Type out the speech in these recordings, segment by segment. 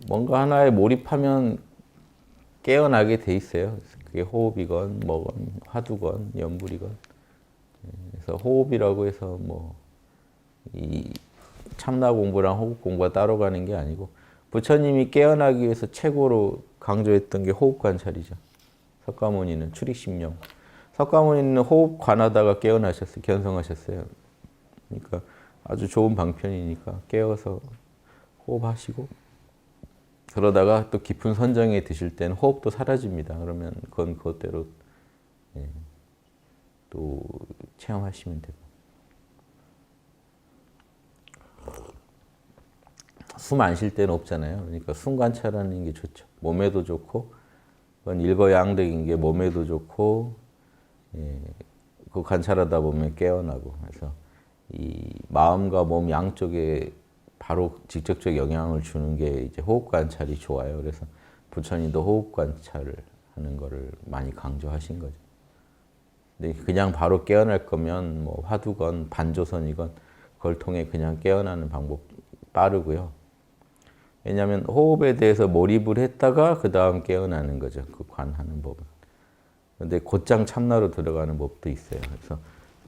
뭔가 하나에 몰입하면 깨어나게 돼 있어요. 그게 호흡이건 뭐건 화두건 연불이건. 그래서 호흡이라고 해서 뭐 이 참나 공부랑 호흡 공부가 따로 가는 게 아니고 부처님이 깨어나기 위해서 최고로 강조했던 게 호흡 관찰이죠. 석가모니는 출익심령. 석가모니는 호흡 관하다가 깨어나셨어요. 견성하셨어요. 그러니까 아주 좋은 방편이니까 깨어서 호흡하시고 그러다가 또 깊은 선정에 드실 때는 호흡도 사라집니다. 그러면 그건 그것대로 또 체험하시면 되고. 숨 안 쉴 때는 없잖아요. 그러니까 숨 관찰하는 게 좋죠. 몸에도 좋고 그건 일거양득인 게 몸에도 좋고 그 관찰하다 보면 깨어나고 그래서 이 마음과 몸 양쪽에 바로 직접적 영향을 주는 게 이제 호흡 관찰이 좋아요. 그래서 부처님도 호흡 관찰을 하는 거를 많이 강조하신 거죠. 근데 그냥 바로 깨어날 거면 뭐 화두건 반조선이건 그걸 통해 그냥 깨어나는 방법 빠르고요. 왜냐하면 호흡에 대해서 몰입을 했다가 그 다음 깨어나는 거죠. 그 관하는 법은. 그런데 곧장 참나로 들어가는 법도 있어요. 그래서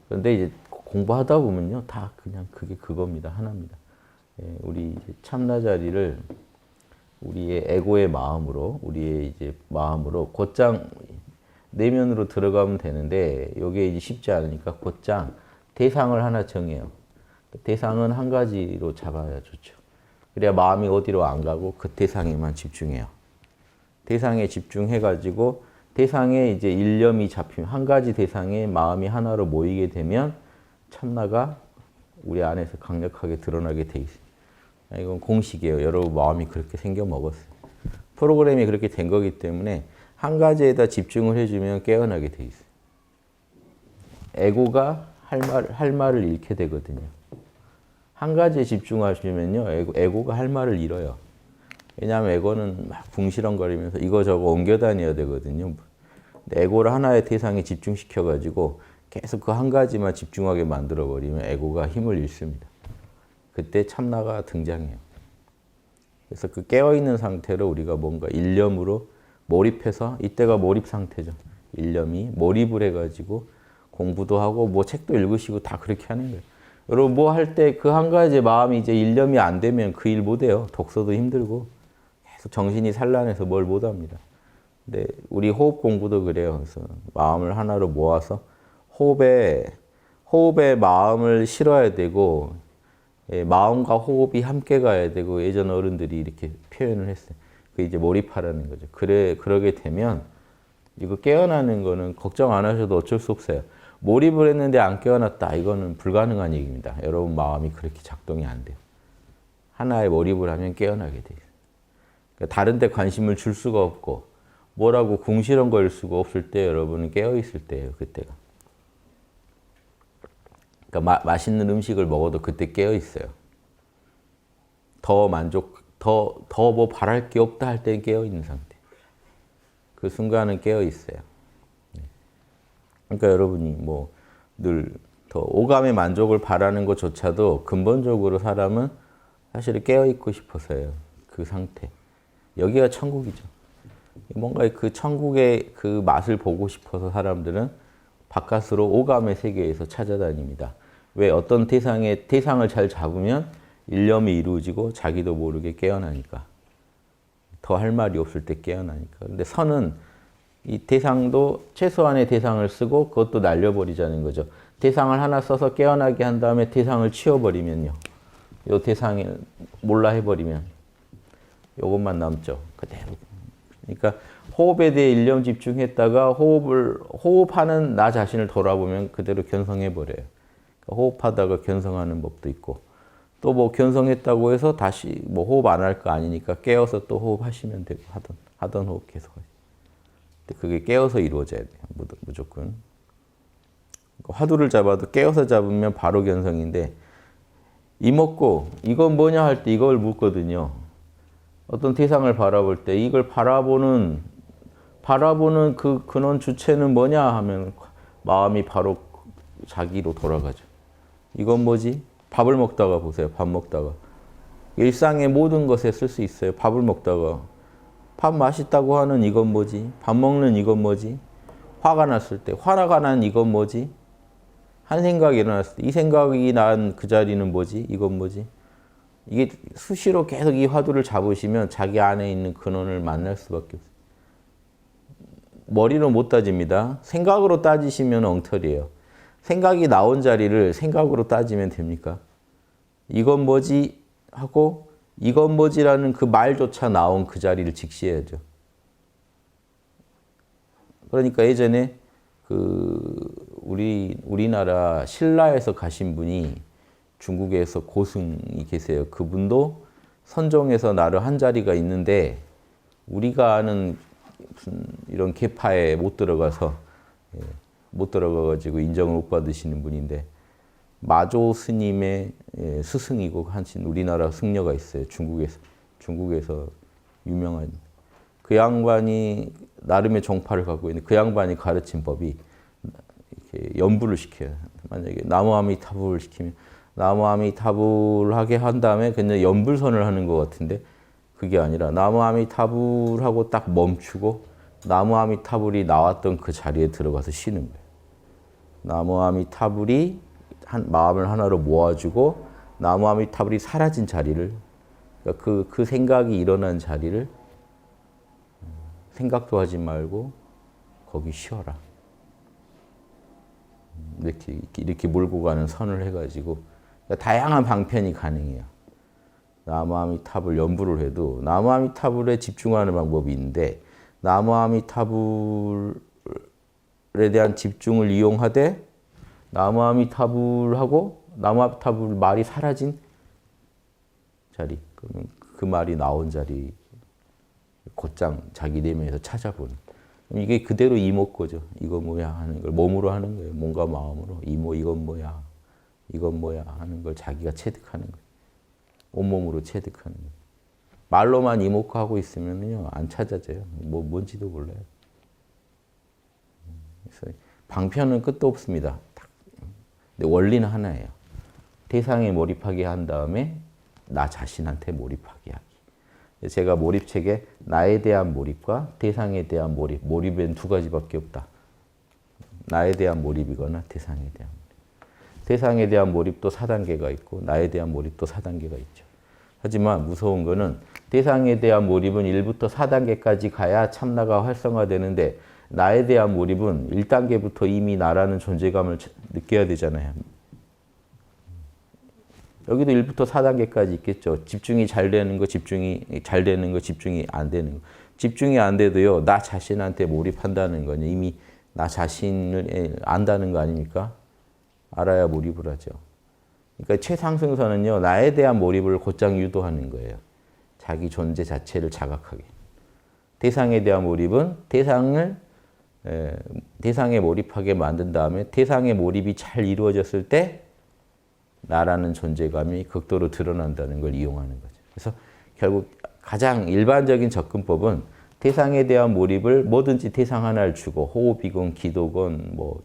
그런데 이제 공부하다 보면요, 다 그냥 그게 그겁니다. 하나입니다. 우리 이제 참나 자리를 우리의 에고의 마음으로, 우리의 이제 마음으로 곧장 내면으로 들어가면 되는데 이게 이제 쉽지 않으니까 곧장 대상을 하나 정해요. 대상은 한 가지로 잡아야 좋죠. 그래야 마음이 어디로 안 가고 그 대상에만 집중해요. 대상에 집중해가지고 대상에 이제 일념이 잡히면 한 가지 대상에 마음이 하나로 모이게 되면 참나가 우리 안에서 강력하게 드러나게 돼 있어요. 이건 공식이에요. 여러분 마음이 그렇게 생겨 먹었어요. 프로그램이 그렇게 된 거기 때문에 한 가지에다 집중을 해주면 깨어나게 돼 있어요. 에고가 할 말을 잃게 되거든요. 한 가지에 집중하시면요, 에고가 할 말을 잃어요. 왜냐하면 에고는 막 궁시렁거리면서 이거저거 옮겨 다녀야 되거든요. 에고를 하나의 대상에 집중시켜가지고 계속 그 한 가지만 집중하게 만들어버리면 에고가 힘을 잃습니다. 그때 참나가 등장해요. 그래서 그 깨어있는 상태로 우리가 뭔가 일념으로 몰입해서, 이때가 몰입 상태죠. 일념이 몰입을 해가지고 공부도 하고 뭐 책도 읽으시고 다 그렇게 하는 거예요. 여러분 뭐 할 때 그 한 가지 마음이 이제 일념이 안 되면 그 일 못 해요. 독서도 힘들고 계속 정신이 산란해서 뭘 못 합니다. 근데 우리 호흡 공부도 그래요. 그래서 마음을 하나로 모아서 호흡에 마음을 실어야 되고 마음과 호흡이 함께 가야 되고 예전 어른들이 이렇게 표현을 했어요. 그 이제 몰입하라는 거죠. 그러게 되면 이거 깨어나는 거는 걱정 안 하셔도 어쩔 수 없어요. 몰입을 했는데 안 깨어났다. 이거는 불가능한 얘기입니다. 여러분 마음이 그렇게 작동이 안 돼요. 하나에 몰입을 하면 깨어나게 돼 있어요. 그러니까 다른 데 관심을 줄 수가 없고 뭐라고 궁시렁거릴 수가 없을 때 여러분은 깨어있을 때예요. 그때가. 그러니까 맛있는 음식을 먹어도 그때 깨어있어요. 더 뭐 바랄 게 없다 할 때는 깨어있는 상태. 그 순간은 깨어있어요. 그러니까 여러분이 뭐 늘 더 오감의 만족을 바라는 것조차도 근본적으로 사람은 사실 깨어있고 싶어서요. 그 상태. 여기가 천국이죠. 뭔가 그 천국의 그 맛을 보고 싶어서 사람들은 바깥으로 오감의 세계에서 찾아다닙니다. 왜? 어떤 대상을 잘 잡으면 일념이 이루어지고 자기도 모르게 깨어나니까. 더 할 말이 없을 때 깨어나니까. 근데 선은 이 대상도 최소한의 대상을 쓰고 그것도 날려버리자는 거죠. 대상을 하나 써서 깨어나게 한 다음에 대상을 치워버리면요. 이 대상을 몰라 해버리면 이것만 남죠. 그대로. 그러니까 호흡에 대해 일념 집중했다가 호흡하는 나 자신을 돌아보면 그대로 견성해버려요. 그러니까 호흡하다가 견성하는 법도 있고 또 뭐 견성했다고 해서 다시 뭐 호흡 안 할 거 아니니까 깨어서 또 호흡하시면 되고 하던 호흡 계속 하시고. 그게 깨어서 이루어져야 돼요. 무조건. 화두를 잡아도 깨어서 잡으면 바로 견성인데 이먹고 이건 뭐냐 할 때 이걸 묻거든요. 어떤 대상을 바라볼 때 이걸 바라보는 그 근원 주체는 뭐냐 하면 마음이 바로 자기로 돌아가죠. 이건 뭐지? 밥을 먹다가 보세요. 밥 먹다가. 일상의 모든 것에 쓸 수 있어요. 밥을 먹다가 밥 맛있다고 하는 이건 뭐지? 밥 먹는 이건 뭐지? 화가 났을 때 화가 난 이건 뭐지? 한 생각이 일어났을 때 이 생각이 난 그 자리는 뭐지? 이건 뭐지? 이게 수시로 계속 이 화두를 잡으시면 자기 안에 있는 근원을 만날 수밖에 없어요. 머리로 못 따집니다. 생각으로 따지시면 엉터리예요. 생각이 나온 자리를 생각으로 따지면 됩니까? 이건 뭐지? 하고 이건 뭐지라는 그 말조차 나온 그 자리를 직시해야죠. 그러니까 예전에 우리나라 신라에서 가신 분이 중국에서 고승이 계세요. 그분도 선종에서 나름 한 자리가 있는데 우리가 아는 무슨 이런 계파에 못 들어가서 못 들어가가지고 인정을 못 받으시는 분인데 마조 스님의 스승이고 하신 우리나라 승려가 있어요. 중국에서 유명한 그 양반이 나름의 종파를 갖고 있는데 그 양반이 가르친 법이 이렇게 연부를 시켜요. 만약에 나무아미타불을 시키면 나무아미타불 하게 한 다음에 그냥 연불선을 하는 것 같은데 그게 아니라 나무아미타불하고 딱 멈추고 나무아미타불이 나왔던 그 자리에 들어가서 쉬는 거예요. 나무아미타불이 마음을 하나로 모아주고 나무아미타불이 사라진 자리를 그러니까 그 생각이 일어난 자리를 생각도 하지 말고 거기 쉬어라. 이렇게 몰고 가는 선을 해가지고 그러니까 다양한 방편이 가능해요. 나무아미타불 연부를 해도 나무아미타불에 집중하는 방법이 있는데 나무아미타불에 대한 집중을 이용하되 나무아미타불하고 나무아미타불 말이 사라진 자리, 그러면 그 말이 나온 자리 곧장 자기 내면에서 찾아보는. 이게 그대로 이목고죠. 이거 뭐야 하는 걸 몸으로 하는 거예요. 몸과 마음으로. 이모 이건 뭐야, 이건 뭐야 하는 걸 자기가 체득하는 거예요. 온몸으로 체득하는 거예요. 말로만 이목하고 있으면요 안 찾아져요. 뭔지도 몰라요. 그래서 방편은 끝도 없습니다. 근데 원리는 하나예요. 대상에 몰입하게 한 다음에 나 자신한테 몰입하게 하기. 제가 몰입책에 나에 대한 몰입과 대상에 대한 몰입, 몰입엔 두 가지밖에 없다. 나에 대한 몰입이거나 대상에 대한 몰입. 대상에 대한 몰입도 4단계가 있고 나에 대한 몰입도 4단계가 있죠. 하지만 무서운 거는 대상에 대한 몰입은 1부터 4단계까지 가야 참나가 활성화되는데 나에 대한 몰입은 1단계부터 이미 나라는 존재감을 느껴야 되잖아요. 여기도 1부터 4단계까지 있겠죠. 집중이 잘 되는 거, 집중이 잘 되는 거, 집중이 안 되는 거. 집중이 안 돼도요, 나 자신한테 몰입한다는 건 이미 나 자신을 안다는 거 아닙니까? 알아야 몰입을 하죠. 그러니까 최상승선은요, 나에 대한 몰입을 곧장 유도하는 거예요. 자기 존재 자체를 자각하게. 대상에 대한 몰입은 대상에 몰입하게 만든 다음에 대상의 몰입이 잘 이루어졌을 때 나라는 존재감이 극도로 드러난다는 걸 이용하는 거죠. 그래서 결국 가장 일반적인 접근법은 대상에 대한 몰입을 뭐든지 대상 하나를 주고 호흡이건 기도건 뭐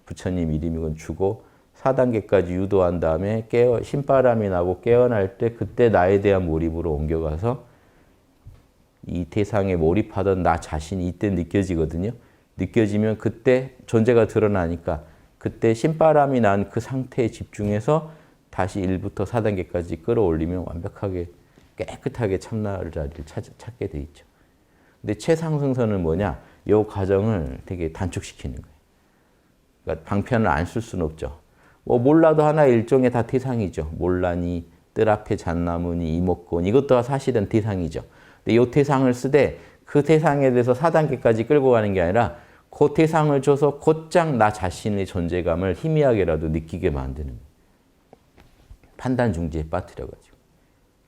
부처님 이름이건 주고 4단계까지 유도한 다음에 신바람이 나고 깨어날 때 그때 나에 대한 몰입으로 옮겨가서 이 대상에 몰입하던 나 자신이 이때 느껴지거든요. 느껴지면 그때 존재가 드러나니까 그때 신바람이 난 그 상태에 집중해서 다시 1부터 4단계까지 끌어올리면 완벽하게 깨끗하게 참나를 자리를 찾게 돼 있죠. 근데 최상승선은 뭐냐? 이 과정을 되게 단축시키는 거예요. 그러니까 방편을 안 쓸 수는 없죠. 뭐 몰라도 하나 일종의 다 대상이죠. 몰라니, 뜰 앞에 잣나무니, 이목곤 이것도 사실은 대상이죠. 근데 이 대상을 쓰되 그 대상에 대해서 4단계까지 끌고 가는 게 아니라 그 대상을 줘서 곧장 나 자신의 존재감을 희미하게라도 느끼게 만드는 거예요. 판단 중지에 빠뜨려가지고.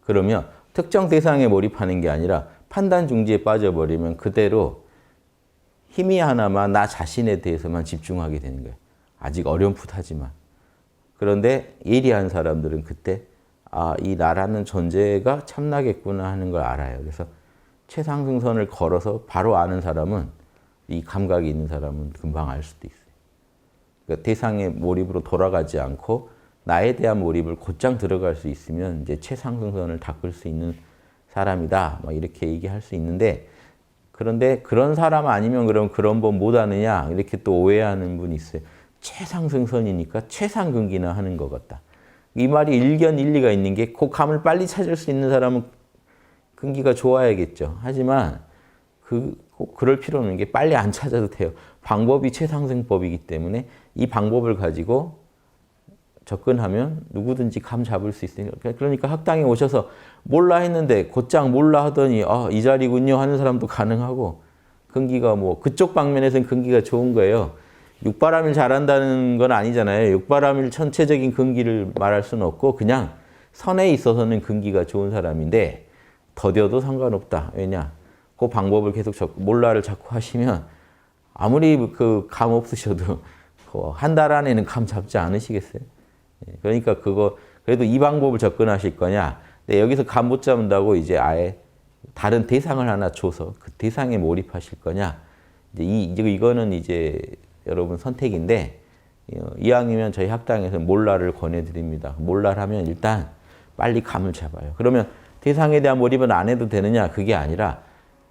그러면 특정 대상에 몰입하는 게 아니라 판단 중지에 빠져버리면 그대로 희미하나마 나 자신에 대해서만 집중하게 되는 거예요. 아직 어렴풋하지만. 그런데 예리한 사람들은 그때 이 나라는 존재가 참나겠구나 하는 걸 알아요. 그래서 최상승선을 걸어서 바로 아는 사람은 이 감각이 있는 사람은 금방 알 수도 있어요. 그러니까 대상의 몰입으로 돌아가지 않고 나에 대한 몰입을 곧장 들어갈 수 있으면 이제 최상승선을 닦을 수 있는 사람이다. 막 이렇게 얘기할 수 있는데 그런데 그런 사람 아니면 그럼 그런 법 못하느냐 이렇게 또 오해하는 분이 있어요. 최상승선이니까 최상근기나 하는 것 같다. 이 말이 일견 일리가 있는 게 그 감을 빨리 찾을 수 있는 사람은 근기가 좋아야겠죠. 하지만 꼭 그럴 필요는 없는 게 빨리 안 찾아도 돼요. 방법이 최상승법이기 때문에 이 방법을 가지고 접근하면 누구든지 감 잡을 수 있으니까. 그러니까 학당에 오셔서 몰라 했는데 곧장 몰라 하더니 이 자리군요 하는 사람도 가능하고 근기가 뭐 그쪽 방면에서는 근기가 좋은 거예요. 육바람일 잘한다는 건 아니잖아요. 육바람일 전체적인 근기를 말할 수는 없고 그냥 선에 있어서는 근기가 좋은 사람인데 더뎌도 상관없다. 왜냐? 그 방법을 계속 몰라를 자꾸 하시면 아무리 그 감 없으셔도 한 달 안에는 감 잡지 않으시겠어요? 그러니까 그래도 이 방법을 접근하실 거냐? 근데 여기서 감 못 잡는다고 이제 아예 다른 대상을 하나 줘서 그 대상에 몰입하실 거냐? 이거는 이제 여러분 선택인데 이왕이면 저희 학당에서 몰라를 권해드립니다. 몰라를 하면 일단 빨리 감을 잡아요. 그러면 대상에 대한 몰입은 안 해도 되느냐? 그게 아니라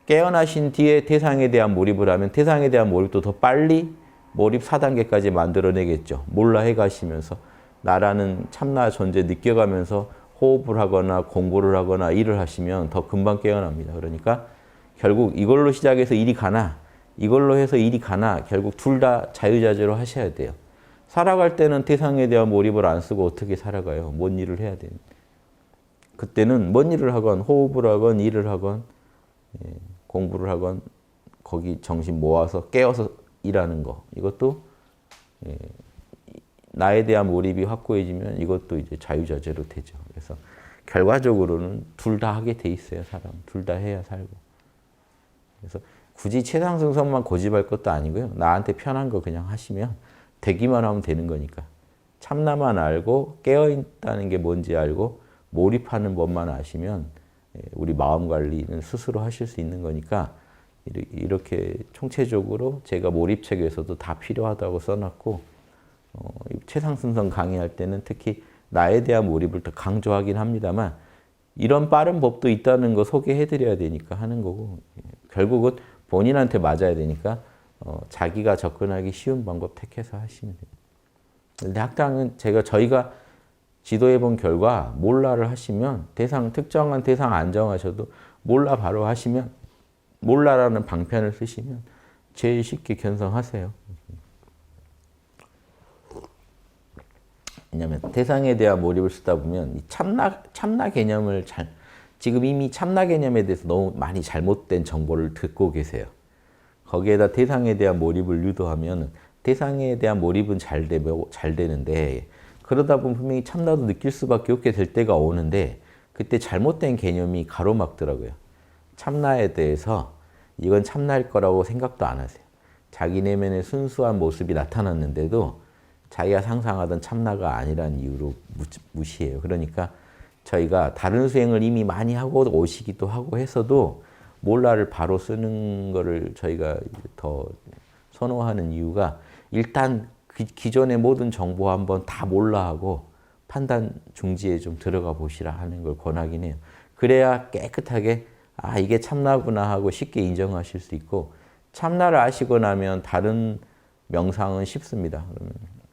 깨어나신 뒤에 대상에 대한 몰입을 하면 대상에 대한 몰입도 더 빨리 몰입 4단계까지 만들어내겠죠. 몰라 해가시면서 나라는 참나 존재 느껴가면서 호흡을 하거나 공부를 하거나 일을 하시면 더 금방 깨어납니다. 그러니까 결국 이걸로 시작해서 일이 가나 이걸로 해서 일이 가나 결국 둘 다 자유자재로 하셔야 돼요. 살아갈 때는 대상에 대한 몰입을 안 쓰고 어떻게 살아가요? 뭔 일을 해야 돼요? 그때는 뭔 일을 하건 호흡을 하건 일을 하건 공부를 하건 거기 정신 모아서 깨어서 일하는 거 이것도 나에 대한 몰입이 확고해지면 이것도 이제 자유자재로 되죠. 그래서 결과적으로는 둘 다 하게 돼 있어요. 사람 둘 다 해야 살고. 그래서 굳이 최상승선만 고집할 것도 아니고요. 나한테 편한 거 그냥 하시면 되기만 하면 되는 거니까. 참나만 알고 깨어있다는 게 뭔지 알고 몰입하는 법만 아시면 우리 마음 관리는 스스로 하실 수 있는 거니까 이렇게 총체적으로 제가 몰입책에서도 다 필요하다고 써놨고 최상승선 강의할 때는 특히 나에 대한 몰입을 더 강조하긴 합니다만 이런 빠른 법도 있다는 거 소개해드려야 되니까 하는 거고 결국은 본인한테 맞아야 되니까 자기가 접근하기 쉬운 방법 택해서 하시면 됩니다. 근데 학당은 저희가 지도해 본 결과 몰라를 하시면 특정한 대상 안 정하셔도 몰라 바로 하시면 몰라라는 방편을 쓰시면 제일 쉽게 견성하세요. 왜냐하면 대상에 대한 몰입을 쓰다 보면 이 참나 개념을 지금 이미 참나 개념에 대해서 너무 많이 잘못된 정보를 듣고 계세요. 거기에다 대상에 대한 몰입을 유도하면 대상에 대한 몰입은 잘 되는데 그러다 보면 분명히 참나도 느낄 수밖에 없게 될 때가 오는데 그때 잘못된 개념이 가로막더라고요. 참나에 대해서 이건 참나일 거라고 생각도 안 하세요. 자기 내면의 순수한 모습이 나타났는데도 자기가 상상하던 참나가 아니란 이유로 무시해요. 그러니까 저희가 다른 수행을 이미 많이 하고 오시기도 하고 해서도 몰라를 바로 쓰는 거를 저희가 더 선호하는 이유가 일단 기존의 모든 정보 한번 다 몰라하고 판단 중지에 좀 들어가 보시라 하는 걸 권하긴 해요. 그래야 깨끗하게 이게 참나구나 하고 쉽게 인정하실 수 있고 참나를 아시고 나면 다른 명상은 쉽습니다.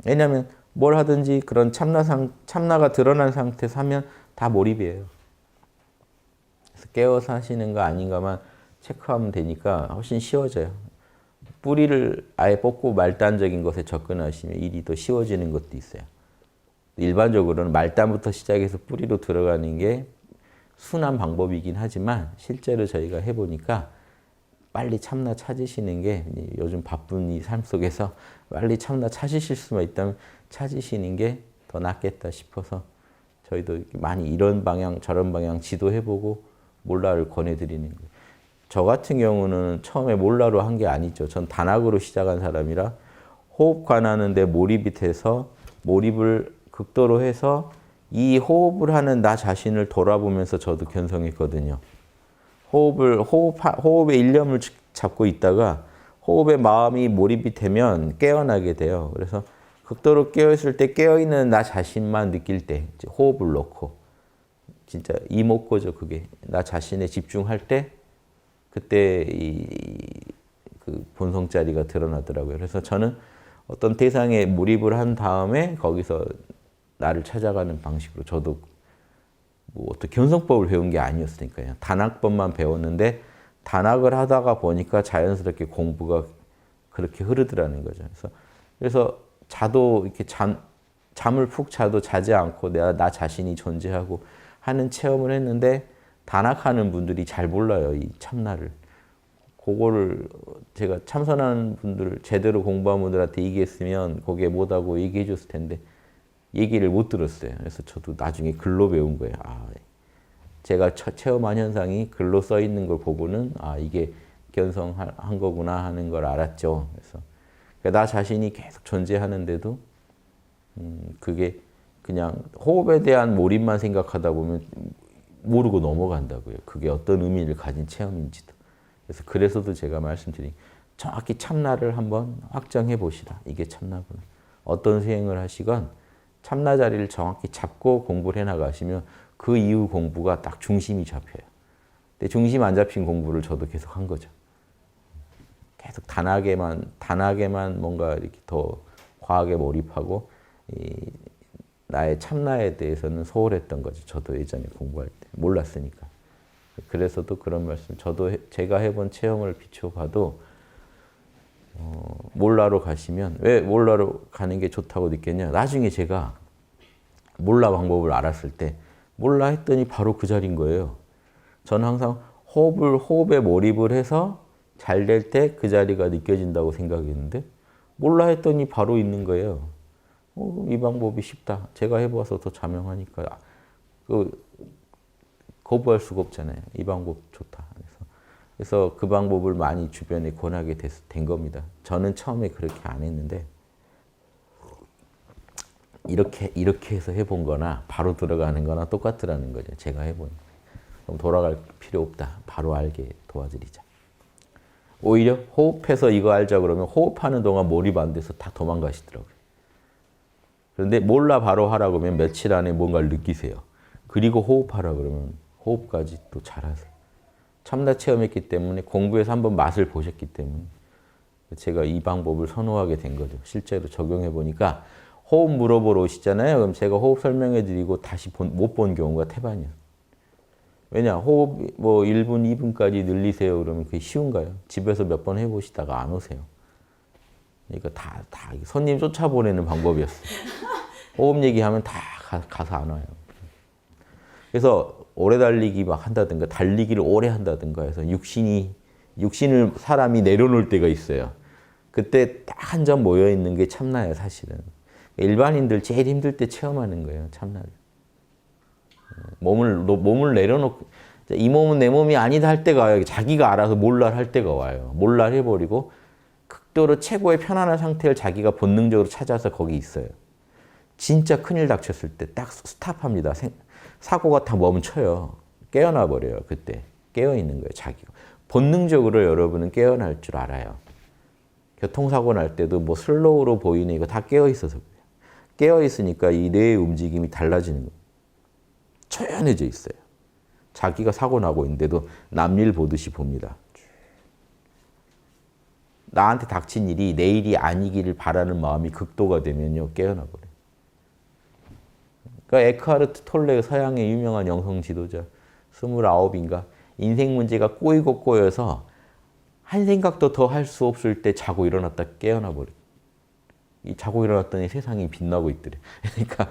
왜냐하면 뭘 하든지 그런 참나가 드러난 상태에서 하면 다 몰입이에요. 그래서 깨어서 하시는 거 아닌가만 체크하면 되니까 훨씬 쉬워져요. 뿌리를 아예 뽑고 말단적인 것에 접근하시면 일이 더 쉬워지는 것도 있어요. 일반적으로는 말단부터 시작해서 뿌리로 들어가는 게 순한 방법이긴 하지만 실제로 저희가 해보니까 빨리 참나 찾으시는 게 요즘 바쁜 이 삶 속에서 빨리 참나 찾으실 수만 있다면 찾으시는 게 더 낫겠다 싶어서 저희도 많이 이런 방향 저런 방향 지도해보고 몰라를 권해드리는 거예요. 저 같은 경우는 처음에 몰라로 한 게 아니죠. 전 단학으로 시작한 사람이라 호흡 관하는 데 몰입이 돼서 몰입을 극도로 해서 이 호흡을 하는 나 자신을 돌아보면서 저도 견성했거든요. 호흡의 일념을 잡고 있다가 호흡에 마음이 몰입이 되면 깨어나게 돼요. 그래서 극도로 깨어있을 때 깨어있는 나 자신만 느낄 때 이제 호흡을 넣고 진짜 이목구죠. 그게 나 자신에 집중할 때 그때 그 본성 자리가 드러나더라고요. 그래서 저는 어떤 대상에 몰입을 한 다음에 거기서 나를 찾아가는 방식으로 저도 뭐 어떤 견성법을 배운 게 아니었으니까요. 단학법만 배웠는데 단학을 하다가 보니까 자연스럽게 공부가 그렇게 흐르더라는 거죠. 그래서 자도 이렇게 잠을 푹 자도 자지 않고 내가 나 자신이 존재하고 하는 체험을 했는데 단학하는 분들이 잘 몰라요. 이 참나를. 그거를 제가 참선하는 분들 제대로 공부한 분들한테 얘기했으면 거기에 못하고 얘기해 줬을 텐데 얘기를 못 들었어요. 그래서 저도 나중에 글로 배운 거예요. 제가 체험한 현상이 글로 써 있는 걸 보고는 이게 견성한 거구나 하는 걸 알았죠. 그래서 나 자신이 계속 존재하는데도 그게 그냥 호흡에 대한 몰입만 생각하다 보면 모르고 넘어간다고요. 그게 어떤 의미를 가진 체험인지도. 그래서도 제가 말씀드린 정확히 참나를 한번 확정해 보시라. 이게 참나구나. 어떤 수행을 하시건 참나 자리를 정확히 잡고 공부를 해나가시면 그 이후 공부가 딱 중심이 잡혀요. 근데 중심 안 잡힌 공부를 저도 계속 한 거죠. 계속 단하게만 뭔가 이렇게 더 과하게 몰입하고 나의 참나에 대해서는 소홀했던 거죠. 저도 예전에 공부할 때 몰랐으니까. 그래서도 그런 말씀. 저도 제가 해본 체험을 비추어 봐도 몰라로 가시면 왜 몰라로 가는 게 좋다고 느꼈냐? 나중에 제가 몰라 방법을 알았을 때 몰라 했더니 바로 그 자리인 거예요. 저는 항상 호흡에 몰입을 해서 잘 될 때 그 자리가 느껴진다고 생각했는데 몰라 했더니 바로 있는 거예요. 이 방법이 쉽다. 제가 해봐서 더 자명하니까 거부할 수가 없잖아요. 이 방법 좋다. 그래서 그 방법을 많이 주변에 권하게 된 겁니다. 저는 처음에 그렇게 안 했는데 이렇게 해서 해본 거나 바로 들어가는 거나 똑같더라는 거죠. 제가 해본. 그럼 돌아갈 필요 없다. 바로 알게 도와드리자. 오히려 호흡해서 이거 알자 그러면 호흡하는 동안 몰입 안 돼서 다 도망가시더라고요. 그런데 몰라 바로 하라 그러면 며칠 안에 뭔가를 느끼세요. 그리고 호흡하라 그러면 호흡까지 또 잘하세요. 참나 체험했기 때문에 공부해서 한번 맛을 보셨기 때문에 제가 이 방법을 선호하게 된 거죠. 실제로 적용해 보니까 호흡 물어보러 오시잖아요. 그럼 제가 호흡 설명해 드리고 다시 못 본 경우가 태반이에요. 왜냐? 호흡 뭐 1분, 2분까지 늘리세요. 그러면 그게 쉬운가요? 집에서 몇 번 해보시다가 안 오세요. 그러니까 다 손님 쫓아보내는 방법이었어요. 호흡 얘기하면 다 가서 안 와요. 그래서 오래 달리기 막 한다든가 달리기를 오래 한다든가 해서 육신을 사람이 내려놓을 때가 있어요. 그때 딱 한 점 모여 있는 게 참나예요, 사실은. 일반인들 제일 힘들 때 체험하는 거예요, 참나를. 몸을 내려놓고 이 몸은 내 몸이 아니다 할 때가 와요. 자기가 알아서 몰랄 할 때가 와요. 몰랄 해버리고 극도로 최고의 편안한 상태를 자기가 본능적으로 찾아서 거기 있어요. 진짜 큰일 닥쳤을 때 딱 스탑합니다. 사고가 다 멈춰요. 깨어나 버려요. 그때 깨어있는 거예요. 자기가. 본능적으로 여러분은 깨어날 줄 알아요. 교통사고 날 때도 뭐 슬로우로 보이는 이거 다 깨어있어서 그래요. 깨어있으니까 이 뇌의 움직임이 달라지는 거예요. 초연해져 있어요. 자기가 사고 나고 있는데도 남일 보듯이 봅니다. 나한테 닥친 일이 내 일이 아니기를 바라는 마음이 극도가 되면요. 깨어나 버려요. 그러니까 에크하르트 톨레 서양의 유명한 영성 지도자 29인가 인생 문제가 꼬이고 꼬여서 한 생각도 더 할 수 없을 때 자고 일어났다 깨어나 버려요. 자고 일어났더니 세상이 빛나고 있더래. 그러니까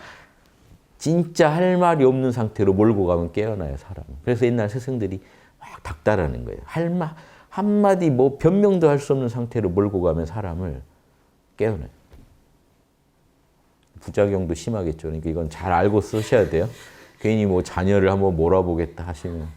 진짜 할 말이 없는 상태로 몰고 가면 깨어나요, 사람은. 그래서 옛날 스승들이 막 닥달하는 거예요. 한마디 뭐 변명도 할 수 없는 상태로 몰고 가면 사람을 깨어나요. 부작용도 심하겠죠. 그러니까 이건 잘 알고 쓰셔야 돼요. 괜히 뭐 자녀를 한번 몰아보겠다 하시면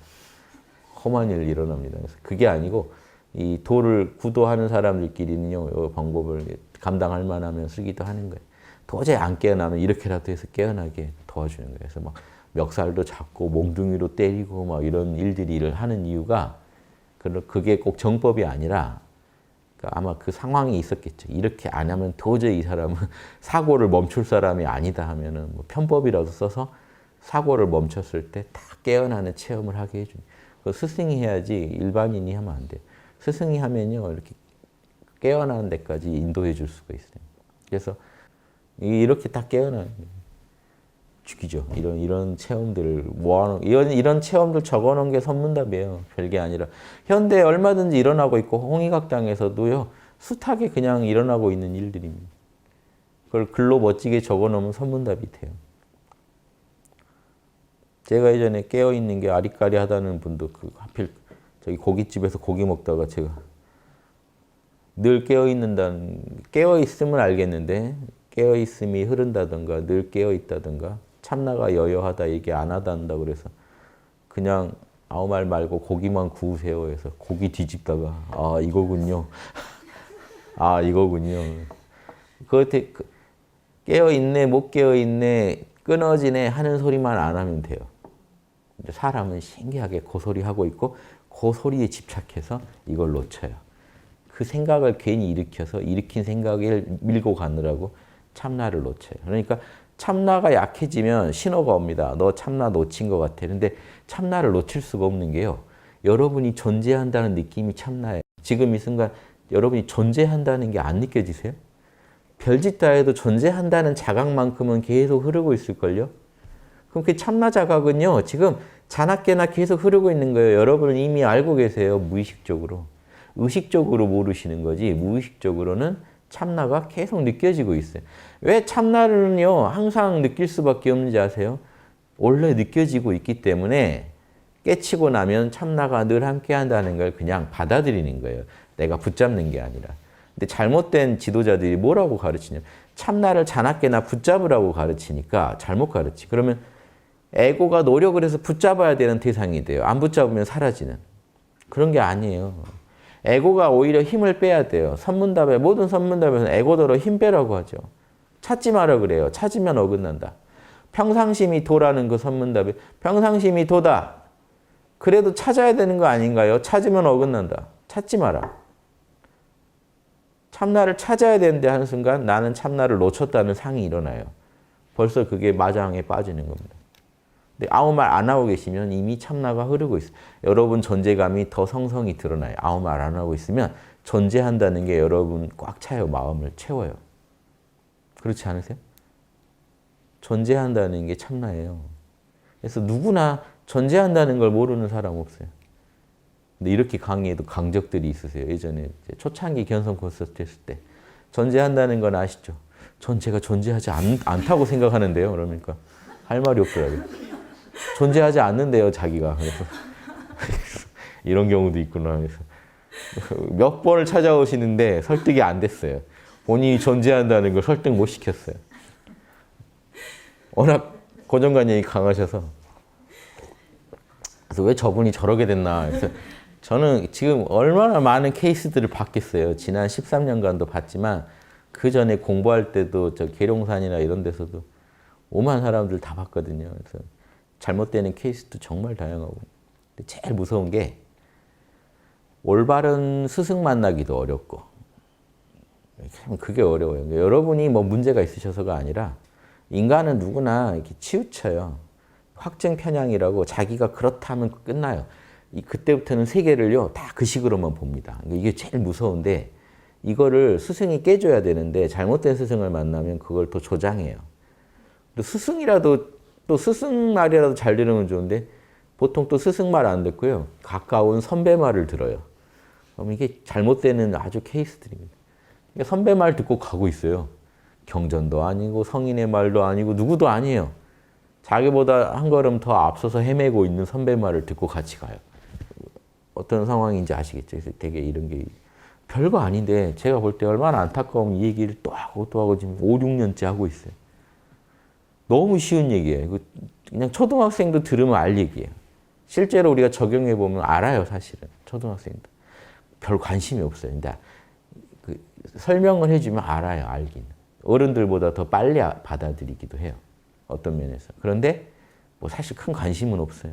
험한 일 일어납니다. 그래서 그게 아니고 이 도를 구도하는 사람들끼리는요, 이 방법을 감당할 만하면 쓰기도 하는 거예요. 도저히 안 깨어나면 이렇게라도 해서 깨어나게 도와주는 거예요. 그래서 막 멱살도 잡고 몽둥이로 때리고 막 이런 일들을 하는 이유가 그게 꼭 정법이 아니라 그러니까 아마 그 상황이 있었겠죠. 이렇게 안 하면 도저히 이 사람은 사고를 멈출 사람이 아니다 하면은 뭐 편법이라도 써서 사고를 멈췄을 때 다 깨어나는 체험을 하게 해줍니다. 그 스승이 해야지 일반인이 하면 안 돼요. 스승이 하면요 이렇게 깨어나는 데까지 인도해 줄 수가 있어요. 그래서 이렇게 다 깨어나는 거예요. 죽이죠. 이런 체험들을 모아놓은 이런 체험들 적어놓은 게 선문답이에요. 별게 아니라 현대에 얼마든지 일어나고 있고 홍익학당에서도요 숱하게 그냥 일어나고 있는 일들입니다. 그걸 글로 멋지게 적어놓으면 선문답이 돼요. 제가 예전에 깨어 있는 게 아리까리하다는 분도 하필 저기 고깃집에서 고기 먹다가 제가 늘 깨어 있음을 알겠는데 깨어 있음이 흐른다든가 늘 깨어 있다든가 참나가 여여하다 얘기 안 하다 그래서 그냥 아무 말 말고 고기만 구우세요 해서 고기 뒤집다가 아 이거군요. 아 이거군요. 그것에 깨어 있네 못 깨어 있네 끊어지네 하는 소리만 안 하면 돼요. 사람은 신기하게 그 소리 하고 있고 그 소리에 집착해서 이걸 놓쳐요. 그 생각을 괜히 일으켜서 일으킨 생각을 밀고 가느라고 참나를 놓쳐요. 그러니까 참나가 약해지면 신호가 옵니다. 너 참나 놓친 것 같아. 근데 참나를 놓칠 수가 없는 게요. 여러분이 존재한다는 느낌이 참나예요. 지금 이 순간 여러분이 존재한다는 게 안 느껴지세요? 별짓 다 해도 존재한다는 자각만큼은 계속 흐르고 있을걸요? 그럼 그 참나 자각은요. 지금 자나깨나 계속 흐르고 있는 거예요. 여러분은 이미 알고 계세요. 무의식적으로. 의식적으로 모르시는 거지 무의식적으로는 참나가 계속 느껴지고 있어요. 왜 참나는요 항상 느낄 수밖에 없는지 아세요? 원래 느껴지고 있기 때문에 깨치고 나면 참나가 늘 함께 한다는 걸 그냥 받아들이는 거예요. 내가 붙잡는 게 아니라. 근데 잘못된 지도자들이 뭐라고 가르치냐? 참나를 자나깨나 붙잡으라고 가르치니까 잘못 가르치. 그러면 에고가 노력을 해서 붙잡아야 되는 대상이 돼요. 안 붙잡으면 사라지는. 그런 게 아니에요. 에고가 오히려 힘을 빼야 돼요. 선문답에 모든 선문답에서는 에고더러 힘 빼라고 하죠. 찾지 마라 그래요. 찾으면 어긋난다. 평상심이 도라는 그 선문답에 평상심이 도다. 그래도 찾아야 되는 거 아닌가요? 찾으면 어긋난다. 찾지 마라. 참나를 찾아야 되는데 하는 순간 나는 참나를 놓쳤다는 상이 일어나요. 벌써 그게 마장에 빠지는 겁니다. 근데 아무 말 안 하고 계시면 이미 참나가 흐르고 있어요. 여러분 존재감이 더 성성이 드러나요. 아무 말 안 하고 있으면 존재한다는 게 여러분 꽉 차요. 마음을 채워요. 그렇지 않으세요? 존재한다는 게 참나예요. 그래서 누구나 존재한다는 걸 모르는 사람 없어요. 근데 이렇게 강의에도 강적들이 있으세요. 예전에 초창기 견성 콘서트 했을 때 존재한다는 건 아시죠? 전 제가 존재하지 않다고 생각하는데요. 그러니까 할 말이 없더라고요. 존재하지 않는데요, 자기가. 그래서 이런 경우도 있구나. 그래서 몇 번을 찾아오시는데 설득이 안 됐어요. 본인이 존재한다는 걸 설득 못 시켰어요. 워낙 고정관념이 강하셔서. 그래서 왜 저분이 저러게 됐나. 그래서 저는 지금 얼마나 많은 케이스들을 봤겠어요. 지난 13년간도 봤지만 그 전에 공부할 때도 저 계룡산이나 이런 데서도 오만 사람들 다 봤거든요. 그래서 잘못되는 케이스도 정말 다양하고. 근데 제일 무서운 게 올바른 스승 만나기도 어렵고. 참 그게 어려워요. 여러분이 뭐 문제가 있으셔서가 아니라 인간은 누구나 이렇게 치우쳐요. 확증 편향이라고 자기가 그렇다면 끝나요. 그때부터는 세계를요 다 그 식으로만 봅니다. 이게 제일 무서운데 이거를 스승이 깨줘야 되는데 잘못된 스승을 만나면 그걸 또 조장해요. 또 스승이라도 또 스승 말이라도 잘 들으면 좋은데 보통 또 스승 말 안 듣고요. 가까운 선배 말을 들어요. 그럼 이게 잘못되는 아주 케이스들입니다. 그러니까 선배 말 듣고 가고 있어요. 경전도 아니고 성인의 말도 아니고 누구도 아니에요. 자기보다 한 걸음 더 앞서서 헤매고 있는 선배 말을 듣고 같이 가요. 어떤 상황인지 아시겠죠? 그래서 되게 이런 게 별거 아닌데 제가 볼 때 얼마나 안타까운 이 얘기를 또 하고 지금 5, 6년째 하고 있어요. 너무 쉬운 얘기예요. 그냥 초등학생도 들으면 알 얘기예요. 실제로 우리가 적용해 보면 알아요, 사실은. 초등학생도. 별 관심이 없어요. 근데 설명을 해주면 알아요, 알긴. 어른들보다 더 빨리 받아들이기도 해요. 어떤 면에서. 그런데 뭐 사실 큰 관심은 없어요.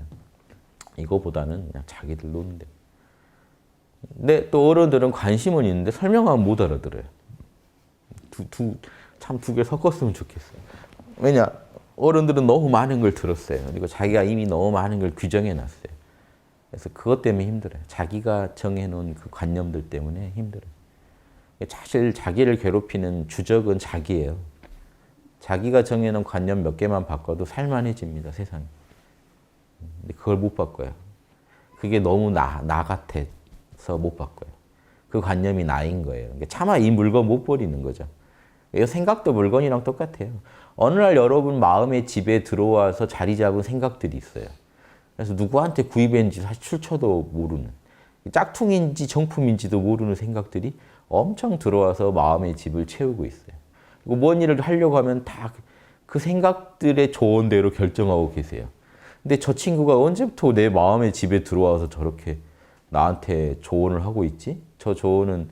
이거보다는 그냥 자기들 노는데. 근데 또 어른들은 관심은 있는데 설명하면 못 알아들어요. 참 두 개 섞었으면 좋겠어요. 왜냐? 어른들은 너무 많은 걸 들었어요. 그리고 자기가 이미 너무 많은 걸 규정해 놨어요. 그래서 그것 때문에 힘들어요. 자기가 정해놓은 그 관념들 때문에 힘들어요. 사실 자기를 괴롭히는 주적은 자기예요. 자기가 정해놓은 관념 몇 개만 바꿔도 살만해집니다, 세상이. 근데 그걸 못 바꿔요. 그게 너무 나 같아서 못 바꿔요. 그 관념이 나인 거예요. 차마 이 물건 못 버리는 거죠. 생각도 물건이랑 똑같아요. 어느 날 여러분 마음의 집에 들어와서 자리 잡은 생각들이 있어요. 그래서 누구한테 구입했는지 사실 출처도 모르는, 짝퉁인지 정품인지도 모르는 생각들이 엄청 들어와서 마음의 집을 채우고 있어요. 그리고 뭔 일을 하려고 하면 다 그 생각들의 조언대로 결정하고 계세요. 근데 저 친구가 언제부터 내 마음의 집에 들어와서 저렇게 나한테 조언을 하고 있지? 저 조언은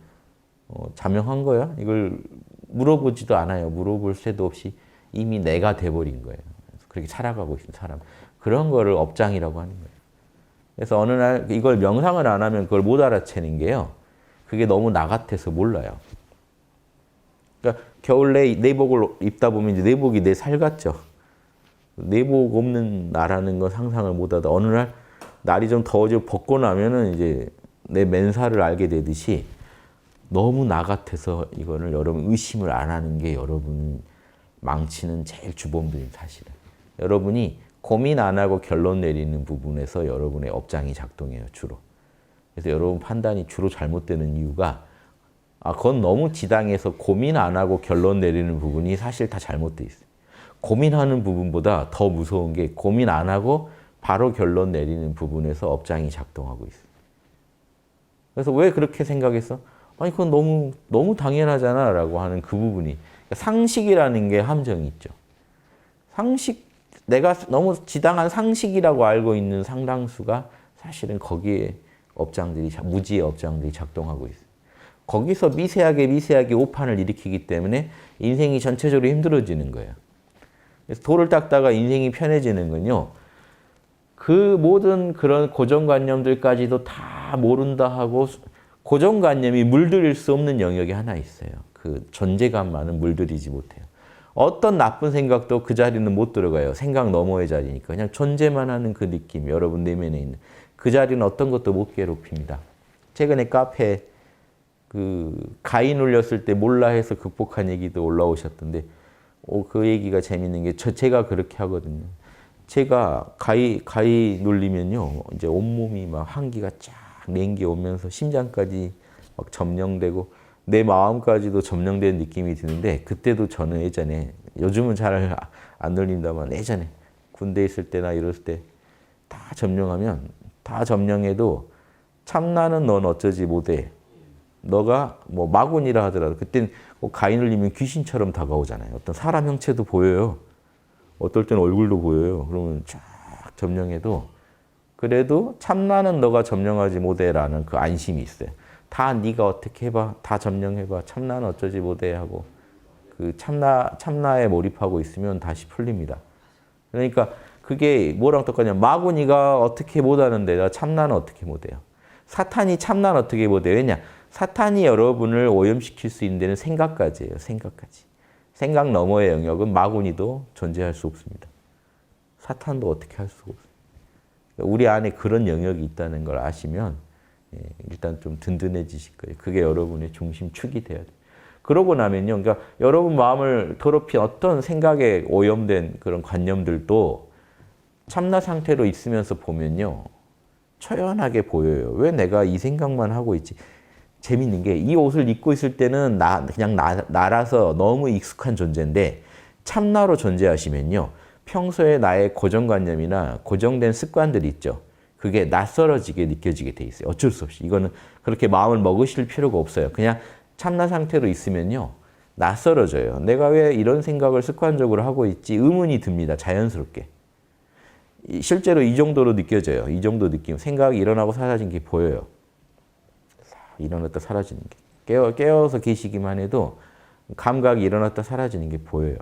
자명한 거야? 이걸 물어보지도 않아요. 물어볼 새도 없이 이미 내가 돼버린 거예요. 그렇게 살아가고 있는 사람. 그런 거를 업장이라고 하는 거예요. 그래서 어느 날 이걸 명상을 안 하면 그걸 못 알아채는 게요. 그게 너무 나 같아서 몰라요. 그러니까 겨울에 내복을 입다 보면 이제 내복이 내 살 같죠. 내복 없는 나라는 건 상상을 못하다. 어느 날 날이 좀 더워지고 벗고 나면은 이제 내 맨살을 알게 되듯이 너무 나 같아서 이거를 여러분 의심을 안 하는 게 여러분 망치는 제일 주범들인 사실은. 여러분이 고민 안 하고 결론 내리는 부분에서 여러분의 업장이 작동해요, 주로. 그래서 여러분 판단이 주로 잘못되는 이유가 그건 너무 지당해서 고민 안 하고 결론 내리는 부분이 사실 다 잘못돼 있어요. 고민하는 부분보다 더 무서운 게 고민 안 하고 바로 결론 내리는 부분에서 업장이 작동하고 있어요. 그래서 왜 그렇게 생각했어? 아니 그건 너무 당연하잖아 라고 하는 그 부분이, 상식이라는 게 함정이 있죠. 상식, 내가 너무 지당한 상식이라고 알고 있는 상당수가 사실은 거기에 업장들이, 무지의 업장들이 작동하고 있어요. 거기서 미세하게 오판을 일으키기 때문에 인생이 전체적으로 힘들어지는 거예요. 그래서 돌을 닦다가 인생이 편해지는 건요, 그 모든 그런 고정관념들까지도 다 모른다 하고 고정관념이 물들일 수 없는 영역이 하나 있어요. 그 존재감만은 물들이지 못해요. 어떤 나쁜 생각도 그 자리는 못 들어가요. 생각 너머의 자리니까. 그냥 존재만 하는 그 느낌, 여러분 내면에 있는. 그 자리는 어떤 것도 못 괴롭힙니다. 최근에 카페에 가위 눌렸을 때 몰라 해서 극복한 얘기도 올라오셨던데, 그 얘기가 재밌는 게 제가 그렇게 하거든요. 제가 가위 눌리면요, 이제 온몸이 막 한기가 쫙 냉기 오면서 심장까지 막 점령되고 내 마음까지도 점령된 느낌이 드는데, 그때도 저는 예전에, 요즘은 잘 안 눌린다만 예전에 군대 있을 때나 이럴 때 다 점령하면, 다 점령해도 참나는 넌 어쩌지 못해. 너가 뭐 마군이라 하더라도 그땐 가위 눌리면 귀신처럼 다가오잖아요. 어떤 사람 형체도 보여요. 어떨 때는 얼굴도 보여요. 그러면 쫙 점령해도 그래도 참나는 너가 점령하지 못해라는 그 안심이 있어요. 다 네가 어떻게 해봐. 다 점령해봐. 참나는 어쩌지 못해 하고 그 참나에 몰입하고 있으면 다시 풀립니다. 그러니까 그게 뭐랑 똑같냐. 마구니가 어떻게 못하는데 나 참나는 어떻게 못해요. 사탄이 참나는 어떻게 못해요. 왜냐. 사탄이 여러분을 오염시킬 수 있는 데는 생각까지예요. 생각까지. 생각 너머의 영역은 마구니도 존재할 수 없습니다. 사탄도 어떻게 할 수가 없어요. 우리 안에 그런 영역이 있다는 걸 아시면 일단 좀 든든해지실 거예요. 그게 여러분의 중심축이 돼야 돼요. 그러고 나면요. 그러니까 여러분 마음을 더럽힌 어떤 생각에 오염된 그런 관념들도 참나 상태로 있으면서 보면요. 초연하게 보여요. 왜 내가 이 생각만 하고 있지? 재밌는 게 이 옷을 입고 있을 때는 그냥 나라서 너무 익숙한 존재인데 참나로 존재하시면요. 평소에 나의 고정관념이나 고정된 습관들이 있죠. 그게 낯설어지게 느껴지게 돼 있어요. 어쩔 수 없이. 이거는 그렇게 마음을 먹으실 필요가 없어요. 그냥 참나 상태로 있으면요. 낯설어져요. 내가 왜 이런 생각을 습관적으로 하고 있지? 의문이 듭니다. 자연스럽게. 실제로 이 정도로 느껴져요. 이 정도 느낌. 생각이 일어나고 사라진 게 보여요. 일어났다 사라지는 게. 깨어서 계시기만 해도 감각이 일어났다 사라지는 게 보여요.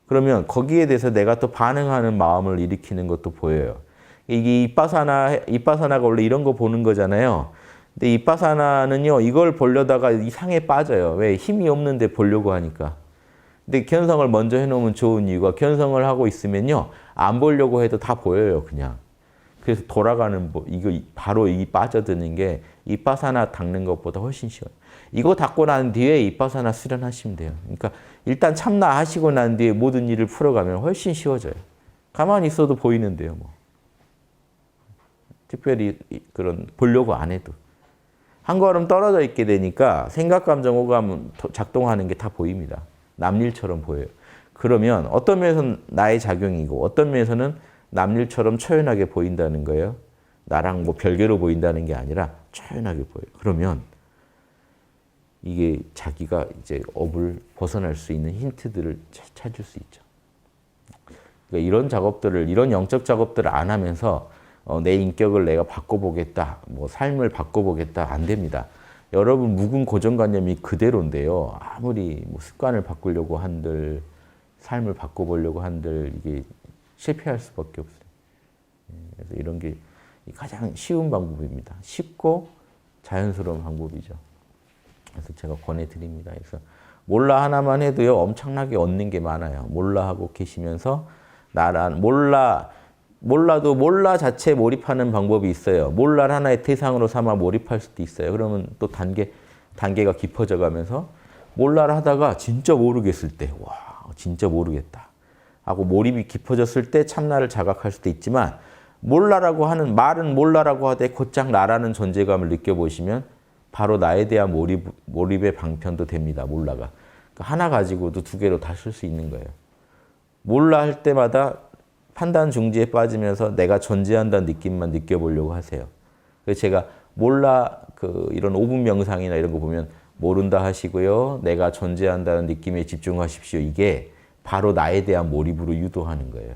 그러면 거기에 대해서 내가 또 반응하는 마음을 일으키는 것도 보여요. 이게 이빠사나가 원래 이런 거 보는 거잖아요. 근데 이빠사나는요, 이걸 보려다가 이 상에 빠져요. 왜? 힘이 없는데 보려고 하니까. 근데 견성을 먼저 해놓으면 좋은 이유가 견성을 하고 있으면요, 안 보려고 해도 다 보여요, 그냥. 그래서 돌아가는, 이거 바로 이 빠져드는 게 이빠사나 닦는 것보다 훨씬 쉬워요. 이거 닦고 난 뒤에 이빠사나 수련하시면 돼요. 그러니까 일단 참나 하시고 난 뒤에 모든 일을 풀어가면 훨씬 쉬워져요. 가만히 있어도 보이는데요, 뭐. 특별히 그런 보려고 안 해도. 한 걸음 떨어져 있게 되니까 생각, 감정, 오감 작동하는 게 다 보입니다. 남일처럼 보여요. 그러면 어떤 면에서는 나의 작용이고 어떤 면에서는 남일처럼 초연하게 보인다는 거예요. 나랑 뭐 별개로 보인다는 게 아니라 초연하게 보여요. 그러면 이게 자기가 이제 업을 벗어날 수 있는 힌트들을 찾을 수 있죠. 그러니까 이런 작업들을, 이런 영적 작업들을 안 하면서 내 인격을 내가 바꿔보겠다, 뭐 삶을 바꿔보겠다, 안 됩니다. 여러분 묵은 고정관념이 그대로인데요. 아무리 뭐 습관을 바꾸려고 한들, 삶을 바꿔보려고 한들 이게 실패할 수밖에 없어요. 그래서 이런 게 가장 쉬운 방법입니다. 쉽고 자연스러운 방법이죠. 그래서 제가 권해드립니다. 그래서 몰라 하나만 해도요, 엄청나게 얻는 게 많아요. 몰라 하고 계시면서 몰라도 몰라 자체에 몰입하는 방법이 있어요. 몰라를 하나의 대상으로 삼아 몰입할 수도 있어요. 그러면 또 단계가 깊어져 가면서 몰라를 하다가 진짜 모르겠을 때, 와, 진짜 모르겠다 하고 몰입이 깊어졌을 때 참나를 자각할 수도 있지만, 몰라라고 하는 말은 몰라라고 하되 곧장 나라는 존재감을 느껴보시면 바로 나에 대한 몰입의 방편도 됩니다. 몰라가. 그러니까 하나 가지고도 두 개로 다 쓸 수 있는 거예요. 몰라 할 때마다 판단 중지에 빠지면서 내가 존재한다는 느낌만 느껴보려고 하세요. 그래서 제가 몰라, 이런 5분 명상이나 이런 거 보면 모른다 하시고요. 내가 존재한다는 느낌에 집중하십시오. 이게 바로 나에 대한 몰입으로 유도하는 거예요.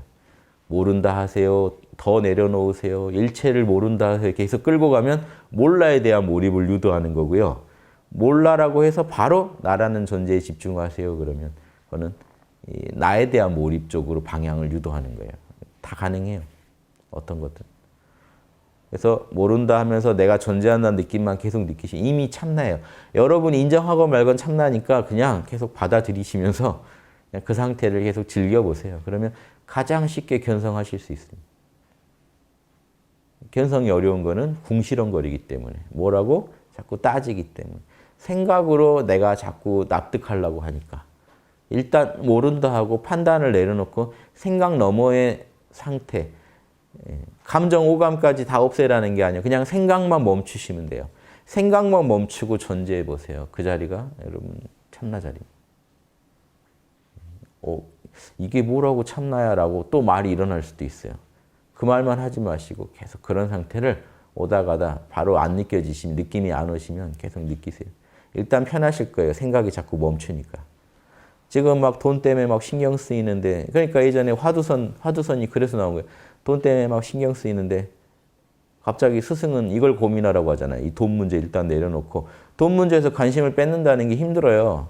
모른다 하세요. 더 내려놓으세요. 일체를 모른다 하세요. 계속 끌고 가면 몰라에 대한 몰입을 유도하는 거고요. 몰라라고 해서 바로 나라는 존재에 집중하세요. 그러면 그거는 나에 대한 몰입 쪽으로 방향을 유도하는 거예요. 다 가능해요. 어떤 것든. 그래서 모른다 하면서 내가 존재한다는 느낌만 계속 느끼시면 이미 참나예요. 여러분이 인정하고 말건 참나니까 그냥 계속 받아들이시면서 그냥 그 상태를 계속 즐겨보세요. 그러면 가장 쉽게 견성하실 수 있습니다. 견성이 어려운 거는 궁시렁거리기 때문에. 뭐라고? 자꾸 따지기 때문에. 생각으로 내가 자꾸 납득하려고 하니까. 일단 모른다 하고 판단을 내려놓고 생각 너머의 상태, 감정, 오감까지 다 없애라는 게 아니에요. 그냥 생각만 멈추시면 돼요. 생각만 멈추고 존재해 보세요. 그 자리가 여러분 참나 자리입니다. 이게 뭐라고 참나야 라고 또 말이 일어날 수도 있어요. 그 말만 하지 마시고 계속 그런 상태를 오다 가다 바로 안 느껴지시면, 느낌이 안 오시면 계속 느끼세요. 일단 편하실 거예요. 생각이 자꾸 멈추니까. 지금 막 돈 때문에 막 신경 쓰이는데, 그러니까 예전에 화두선이 그래서 나온 거예요. 돈 때문에 막 신경 쓰이는데 갑자기 스승은 이걸 고민하라고 하잖아요. 이 돈 문제 일단 내려놓고 돈 문제에서 관심을 뺏는다는 게 힘들어요.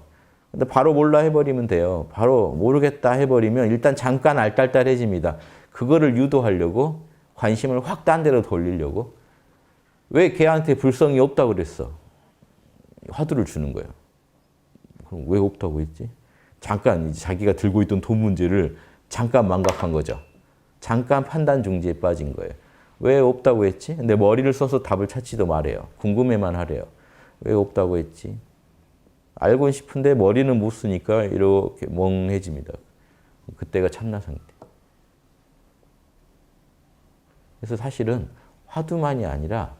근데 바로 몰라 해버리면 돼요. 바로 모르겠다 해버리면 일단 잠깐 알딸딸해집니다. 그거를 유도하려고 관심을 확 딴 데로 돌리려고. 왜 걔한테 불성이 없다고 그랬어? 화두를 주는 거예요. 그럼 왜 없다고 했지? 잠깐 자기가 들고 있던 돈 문제를 잠깐 망각한 거죠. 잠깐 판단 중지에 빠진 거예요. 왜 없다고 했지? 근데 머리를 써서 답을 찾지도 말아요. 궁금해만 하래요. 왜 없다고 했지? 알고 싶은데 머리는 못 쓰니까 이렇게 멍해집니다. 그때가 참나 상태. 그래서 사실은 화두만이 아니라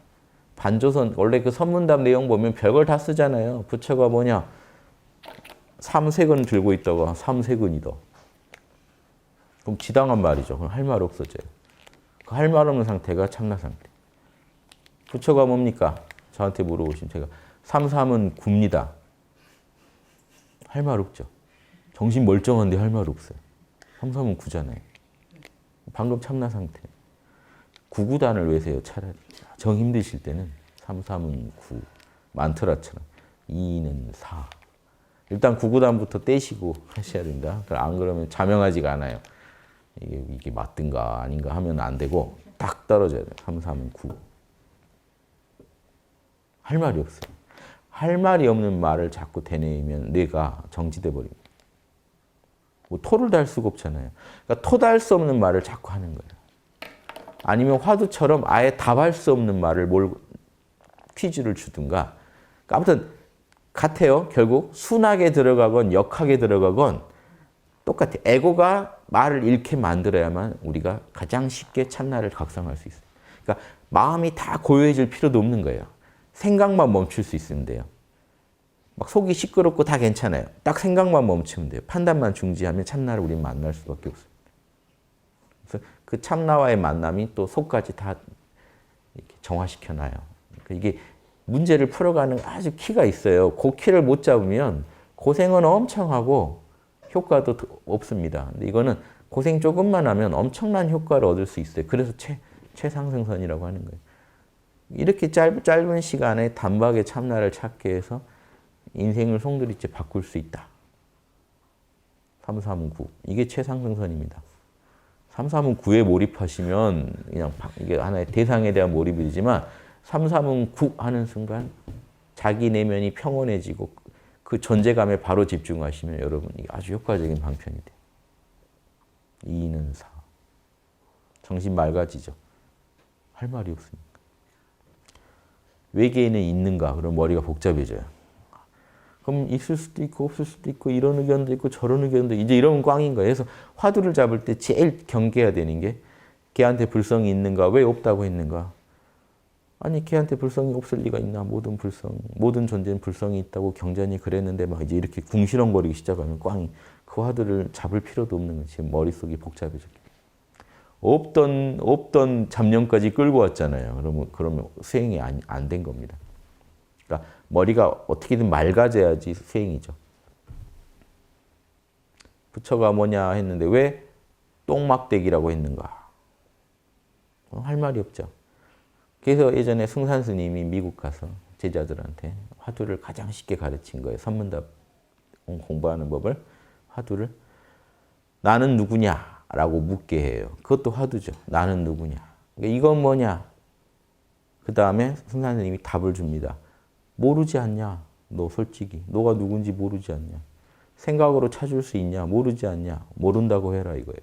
반조선, 원래 그 선문답 내용 보면 별걸 다 쓰잖아요. 부처가 뭐냐? 삼색은 들고 있다가 삼색은이다. 그럼 지당한 말이죠. 그럼 할 말 없어져요. 그 할 말 없는 상태가 참나 상태. 부처가 뭡니까? 저한테 물어보시면 제가 삼삼은 굽니다. 할 말 없죠. 정신 멀쩡한데 할 말 없어요. 삼삼은 구잖아요. 방금 참나 상태. 구구단을 외세요, 차라리. 정 힘드실 때는 삼삼은 구, 만트라처럼. 이는 사. 일단 구구단부터 떼시고 하셔야 된다. 안 그러면 자명하지가 않아요. 이게 맞든가 아닌가 하면 안 되고 딱 떨어져야 돼요. 삼삼은 구. 할 말이 없어요. 할 말이 없는 말을 자꾸 되뇌이면 뇌가 정지돼 버립니다. 뭐 토를 달 수가 없잖아요. 그러니까 토달 수 없는 말을 자꾸 하는 거예요. 아니면 화두처럼 아예 답할 수 없는 말을 퀴즈를 주든가. 그러니까 아무튼 같아요. 결국 순하게 들어가건 역하게 들어가건 똑같아요. 에고가 말을 잃게 만들어야만 우리가 가장 쉽게 참나를 각성할 수 있어요. 그러니까 마음이 다 고요해질 필요도 없는 거예요. 생각만 멈출 수 있으면 돼요. 막 속이 시끄럽고 다 괜찮아요. 딱 생각만 멈추면 돼요. 판단만 중지하면 참나를 우리는 만날 수밖에 없어요. 그래서 그 참나와의 만남이 또 속까지 다 이렇게 정화시켜놔요. 그러니까 이게 문제를 풀어가는 아주 키가 있어요. 그 키를 못 잡으면 고생은 엄청 하고 효과도 없습니다. 근데 이거는 고생 조금만 하면 엄청난 효과를 얻을 수 있어요. 그래서 최상승선이라고 하는 거예요. 이렇게 짧은 시간에 단박에 참나를 찾게 해서 인생을 송두리째 바꿀 수 있다. 339. 이게 최상승선입니다. 339에 몰입하시면 그냥 이게 하나의 대상에 대한 몰입이지만 339 하는 순간 자기 내면이 평온해지고 그 존재감에 바로 집중하시면 여러분 이게 아주 효과적인 방편이 돼요. 2는 4. 정신 맑아지죠. 할 말이 없으니까. 외계인은 있는가? 그럼 머리가 복잡해져요. 그럼 있을 수도 있고 없을 수도 있고 이런 의견도 있고 저런 의견도 이제 이러면 꽝인 거예요. 그래서 화두를 잡을 때 제일 경계해야 되는 게 걔한테 불성이 있는가? 왜 없다고 했는가? 아니 걔한테 불성이 없을 리가 있나? 모든 존재는 불성이 있다고 경전이 그랬는데 막 이제 이렇게 궁시렁거리기 시작하면 꽝이. 그 화두를 잡을 필요도 없는 거지. 지금 머릿속이 복잡해졌기. 없던 잡념까지 끌고 왔잖아요. 그러면 수행이 안 된 겁니다. 그러니까 머리가 어떻게든 맑아져야지 수행이죠. 부처가 뭐냐 했는데 왜 똥막대기라고 했는가? 할 말이 없죠. 그래서 예전에 승산 스님이 미국 가서 제자들한테 화두를 가장 쉽게 가르친 거예요. 선문답 공부하는 법을, 화두를. 나는 누구냐? 라고 묻게 해요. 그것도 화두죠. 나는 누구냐? 그러니까 이건 뭐냐? 그 다음에 승산 스님이 답을 줍니다. 모르지 않냐? 너 솔직히. 너가 누군지 모르지 않냐? 생각으로 찾을 수 있냐? 모르지 않냐? 모른다고 해라 이거예요.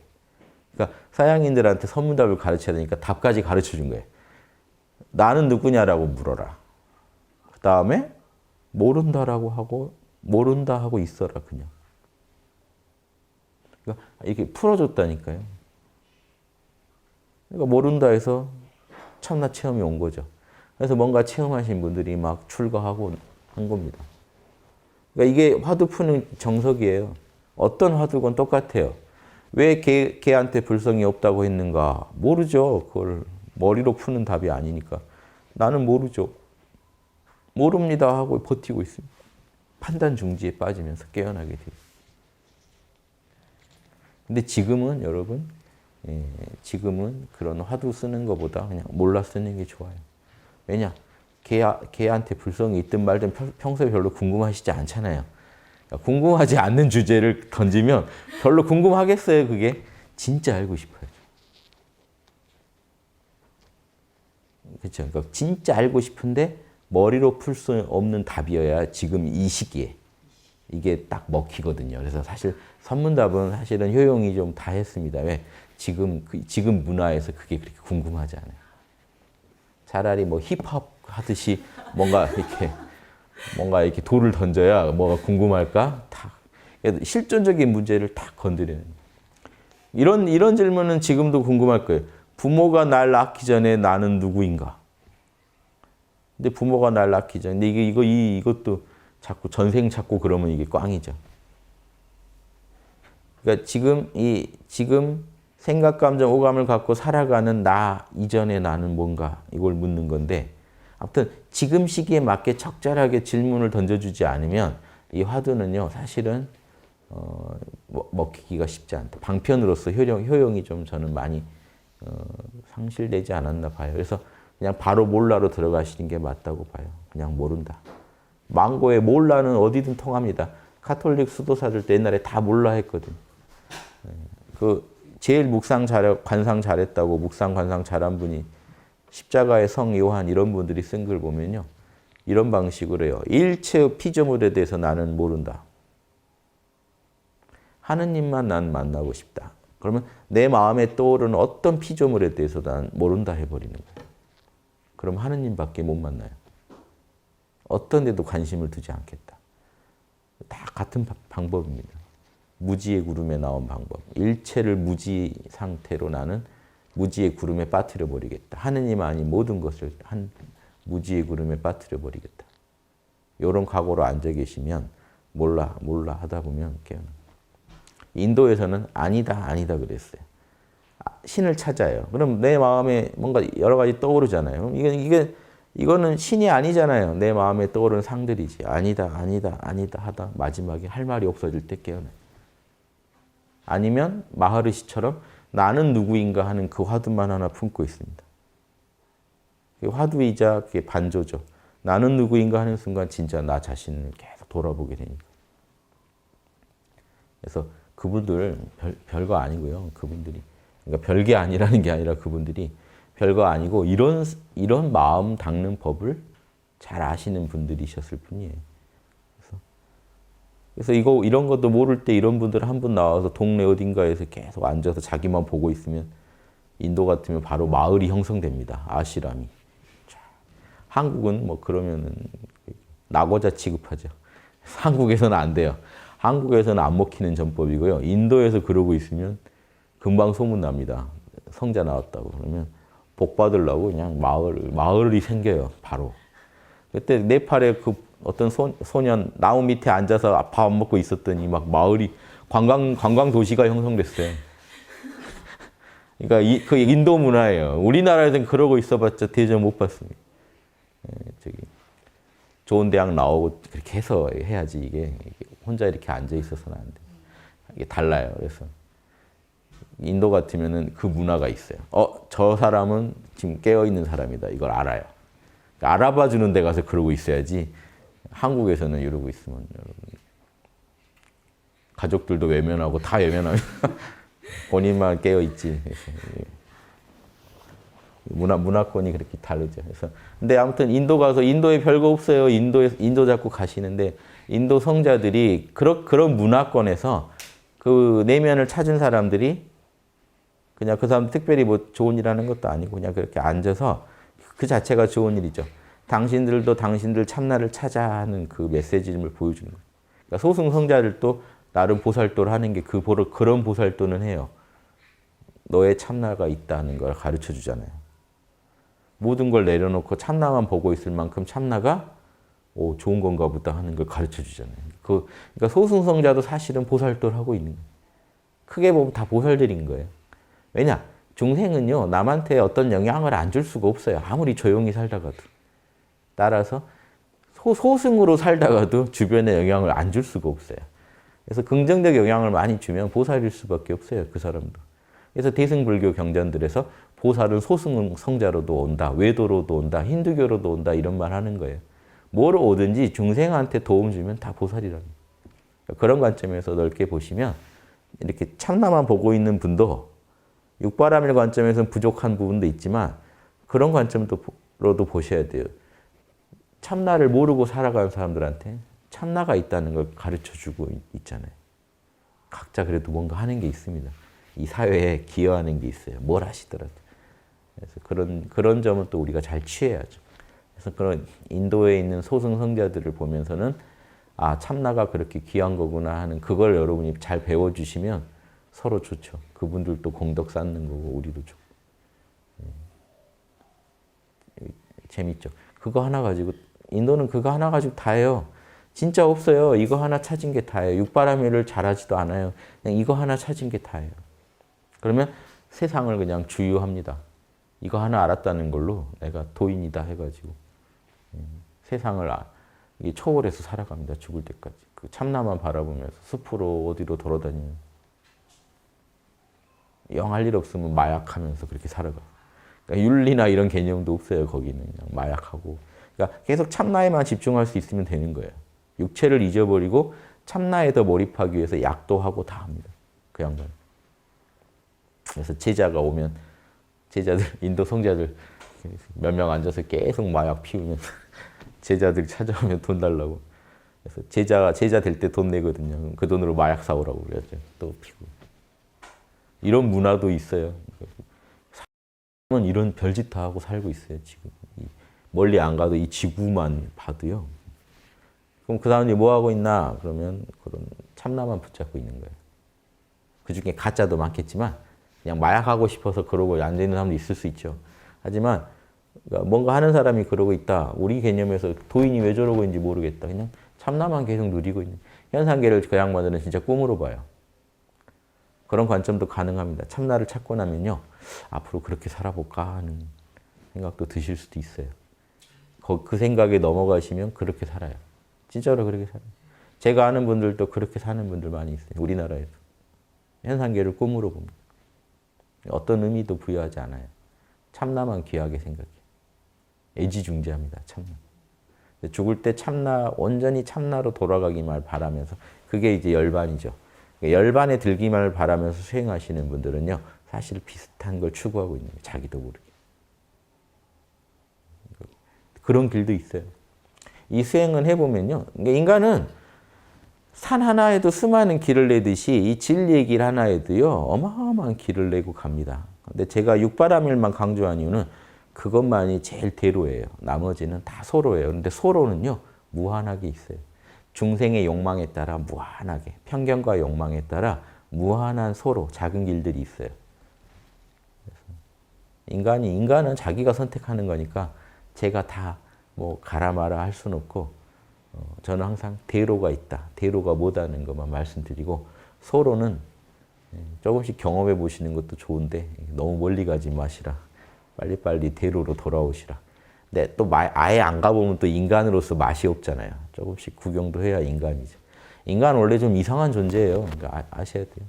그러니까 서양인들한테 선문답을 가르쳐야 되니까 답까지 가르쳐 준 거예요. 나는 누구냐라고 물어라. 그 다음에 모른다라고 하고 모른다 하고 있어라 그냥. 그러니까 이렇게 풀어줬다니까요. 그러니까 모른다 해서 참나 체험이 온 거죠. 그래서 뭔가 체험하신 분들이 막 출가하고 한 겁니다. 그러니까 이게 화두 푸는 정석이에요. 어떤 화두건 똑같아요. 왜 걔한테 불성이 없다고 했는가? 모르죠. 그걸 머리로 푸는 답이 아니니까. 나는 모르죠. 모릅니다 하고 버티고 있습니다. 판단 중지에 빠지면서 깨어나게 돼요. 근데 지금은 여러분, 지금은 그런 화두 쓰는 것보다 그냥 몰라 쓰는 게 좋아요. 왜냐? 걔한테 불성이 있든 말든 평소에 별로 궁금하시지 않잖아요. 그러니까 궁금하지 않는 주제를 던지면 별로 궁금하겠어요, 그게? 진짜 알고 싶어요. 그렇죠. 그러니까 진짜 알고 싶은데 머리로 풀 수 없는 답이어야 지금 이 시기에 이게 딱 먹히거든요. 그래서 사실 선문답은 사실은 효용이 좀 다했습니다. 왜? 지금 문화에서 그게 그렇게 궁금하지 않아요. 차라리 뭐 힙합 하듯이 뭔가 이렇게 돌을 던져야 뭐가 궁금할까? 다 실존적인 문제를 딱 건드리는. 이런 질문은 지금도 궁금할 거예요. 부모가 날 낳기 전에 나는 누구인가? 근데 부모가 날 낳기 전에 근데 이것도 자꾸 전생 찾고 그러면 이게 꽝이죠. 그러니까 지금 생각, 감정, 오감을 갖고 살아가는 나 이전의 나는 뭔가 이걸 묻는 건데 아무튼 지금 시기에 맞게 적절하게 질문을 던져주지 않으면 이 화두는요 사실은 먹히기가 쉽지 않다. 방편으로서 효용이 좀 저는 많이 상실되지 않았나 봐요. 그래서 그냥 바로 몰라로 들어가시는 게 맞다고 봐요. 그냥 모른다. 망고의 몰라는 어디든 통합니다. 카톨릭 수도사들 때 옛날에 다 몰라 했거든. 그 제일 관상 잘했다고 묵상 관상 잘한 분이 십자가의 성 요한 이런 분들이 쓴 글 보면요. 이런 방식으로 해요. 일체의 피조물에 대해서 나는 모른다. 하느님만 난 만나고 싶다. 그러면 내 마음에 떠오르는 어떤 피조물에 대해서 난 모른다 해버리는 거예요. 그럼 하느님밖에 못 만나요. 어떤 데도 관심을 두지 않겠다. 다 같은 방법입니다. 무지의 구름에 나온 방법. 일체를 무지 상태로 나는 무지의 구름에 빠뜨려 버리겠다. 하느님 아닌 모든 것을 한 무지의 구름에 빠뜨려 버리겠다. 이런 각오로 앉아 계시면 몰라 하다 보면 깨어나. 인도에서는 아니다 그랬어요. 신을 찾아요. 그럼 내 마음에 뭔가 여러 가지 떠오르잖아요. 이거는 신이 아니잖아요. 내 마음에 떠오르는 상들이지. 아니다 하다 마지막에 할 말이 없어질 때 깨어나요. 아니면 마하르시처럼 나는 누구인가 하는 그 화두만 하나 품고 있습니다. 화두이자 그게 반조죠. 나는 누구인가 하는 순간 진짜 나 자신을 계속 돌아보게 되니까. 그래서 그분들 별거 아니고요. 그분들이 그러니까 별게 아니라는 게 아니라 그분들이 별거 아니고 이런 마음 닦는 법을 잘 아시는 분들이셨을 뿐이에요. 그래서 이런 것도 모를 때 이런 분들 한 분 나와서 동네 어딘가에서 계속 앉아서 자기만 보고 있으면 인도 같으면 바로 마을이 형성됩니다. 아시람이. 한국은 뭐 그러면은 낙오자 취급하죠. 한국에서는 안 돼요. 한국에서는 안 먹히는 전법이고요. 인도에서 그러고 있으면 금방 소문납니다. 성자 나왔다고. 그러면 복 받으려고 그냥 마을이 생겨요. 바로. 그때 네팔에 그 어떤 소년 나무 밑에 앉아서 밥 먹고 있었더니 막 마을이 관광 도시가 형성됐어요. 그러니까 그 인도 문화예요. 우리나라에서는 그러고 있어봤자 대접 못 받습니다. 좋은 대학 나오고 그렇게 해서 해야지 이게 혼자 이렇게 앉아 있어서는 안 돼. 이게 달라요. 그래서 인도 같으면은 그 문화가 있어요. 저 사람은 지금 깨어 있는 사람이다. 이걸 알아요. 그러니까 알아봐 주는 데 가서 그러고 있어야지. 한국에서는 이러고 있으면 여러분 가족들도 외면하고 다 외면하면 본인만 깨어 있지. 문화권이 그렇게 다르죠. 그래서 근데 아무튼 인도 가서 인도에 별거 없어요. 인도 자꾸 가시는데 인도 성자들이 그런 문화권에서 그 내면을 찾은 사람들이 그냥 그 사람 특별히 뭐 좋은 일 하는 것도 아니고 그냥 그렇게 앉아서 그 자체가 좋은 일이죠. 당신들도 당신들 참나를 찾아 하는 그 메시지를 보여주는 거예요. 그러니까 소승성자들도 나름 보살도를 하는 게 그런 보살도는 해요. 너의 참나가 있다는 걸 가르쳐 주잖아요. 모든 걸 내려놓고 참나만 보고 있을 만큼 참나가 좋은 건가 보다 하는 걸 가르쳐 주잖아요. 그러니까 소승성자도 사실은 보살도를 하고 있는 거예요. 크게 보면 다 보살들인 거예요. 왜냐? 중생은요, 남한테 어떤 영향을 안 줄 수가 없어요. 아무리 조용히 살다가도. 따라서 소승으로 살다가도 주변에 영향을 안 줄 수가 없어요. 그래서 긍정적 영향을 많이 주면 보살일 수밖에 없어요. 그 사람도. 그래서 대승불교 경전들에서 보살은 소승성자로도 온다. 외도로도 온다. 힌두교로도 온다. 이런 말 하는 거예요. 뭘 오든지 중생한테 도움 주면 다 보살이랍니다. 그런 관점에서 넓게 보시면 이렇게 참나만 보고 있는 분도 육바라밀 관점에서는 부족한 부분도 있지만 그런 관점으로도 보셔야 돼요. 참나를 모르고 살아가는 사람들한테 참나가 있다는 걸 가르쳐주고 있잖아요. 각자 그래도 뭔가 하는 게 있습니다. 이 사회에 기여하는 게 있어요. 뭘 하시더라도. 그래서 그런 점은 또 우리가 잘 취해야죠. 그래서 그런 인도에 있는 소승성자들을 보면서는 참나가 그렇게 귀한 거구나 하는 그걸 여러분이 잘 배워주시면 서로 좋죠. 그분들도 공덕 쌓는 거고 우리도 좋고. 재밌죠. 그거 하나 가지고 인도는 그거 하나 가지고 다 해요. 진짜 없어요. 이거 하나 찾은 게 다예요. 육바라밀을 잘하지도 않아요. 그냥 이거 하나 찾은 게 다예요. 그러면 세상을 그냥 주유합니다. 이거 하나 알았다는 걸로 내가 도인이다 해가지고 세상을 초월해서 살아갑니다. 죽을 때까지. 그 참나만 바라보면서 숲으로 어디로 돌아다니면 영 할 일 없으면 마약하면서 그렇게 살아가. 그러니까 윤리나 이런 개념도 없어요. 거기는 그냥 마약하고. 그러니까 계속 참나에만 집중할 수 있으면 되는 거예요. 육체를 잊어버리고 참나에 더 몰입하기 위해서 약도 하고 다 합니다. 그 양반. 그래서 제자가 오면 제자들 인도 성자들 몇 명 앉아서 계속 마약 피우면서 제자들이 찾아오면 돈 달라고. 그래서 제자 될 때 돈 내거든요. 그럼 그 돈으로 마약 사오라고 그래야죠. 또 피고. 이런 문화도 있어요. 사람은 이런 별짓 다 하고 살고 있어요. 지금 멀리 안 가도 이 지구만 봐도요. 그럼 그 사람들이 뭐 하고 있나? 그러면 그런 참나만 붙잡고 있는 거예요. 그 중에 가짜도 많겠지만 그냥 마약하고 싶어서 그러고 앉아 있는 사람도 있을 수 있죠. 하지만 그러니까 뭔가 하는 사람이 그러고 있다. 우리 개념에서 도인이 왜 저러고 있는지 모르겠다. 그냥 참나만 계속 누리고 있는. 현상계를 그 양반들은 진짜 꿈으로 봐요. 그런 관점도 가능합니다. 참나를 찾고 나면요. 앞으로 그렇게 살아볼까 하는 생각도 드실 수도 있어요. 그 생각에 넘어가시면 그렇게 살아요. 진짜로 그렇게 살아요. 제가 아는 분들도 그렇게 사는 분들 많이 있어요. 우리나라에서. 현상계를 꿈으로 봅니다. 어떤 의미도 부여하지 않아요. 참나만 귀하게 생각해요. 애지중지합니다. 참나. 죽을 때 참나, 온전히 참나로 돌아가기만 바라면서 그게 이제 열반이죠. 열반에 들기만을 바라면서 수행하시는 분들은요. 사실 비슷한 걸 추구하고 있는 거예요. 자기도 모르게. 그런 길도 있어요. 이 수행은 해보면요. 인간은 산 하나에도 수많은 길을 내듯이 이 진리의 길 하나에도요. 어마어마한 길을 내고 갑니다. 근데 제가 육바라밀만 강조한 이유는 그것만이 제일 대로예요. 나머지는 다 소로예요. 그런데 소로는요. 무한하게 있어요. 중생의 욕망에 따라 무한하게, 편견과 욕망에 따라 무한한 소로, 작은 길들이 있어요. 인간은 자기가 선택하는 거니까 제가 다 뭐 가라 마라 할 수는 없고 저는 항상 대로가 있다. 대로가 뭐다는 것만 말씀드리고 소로는 조금씩 경험해 보시는 것도 좋은데 너무 멀리 가지 마시라. 빨리빨리 대로로 돌아오시라. 근데 또 아예 안 가보면 또 인간으로서 맛이 없잖아요. 조금씩 구경도 해야 인간이죠. 인간은 원래 좀 이상한 존재예요. 그러니까 아셔야 돼요.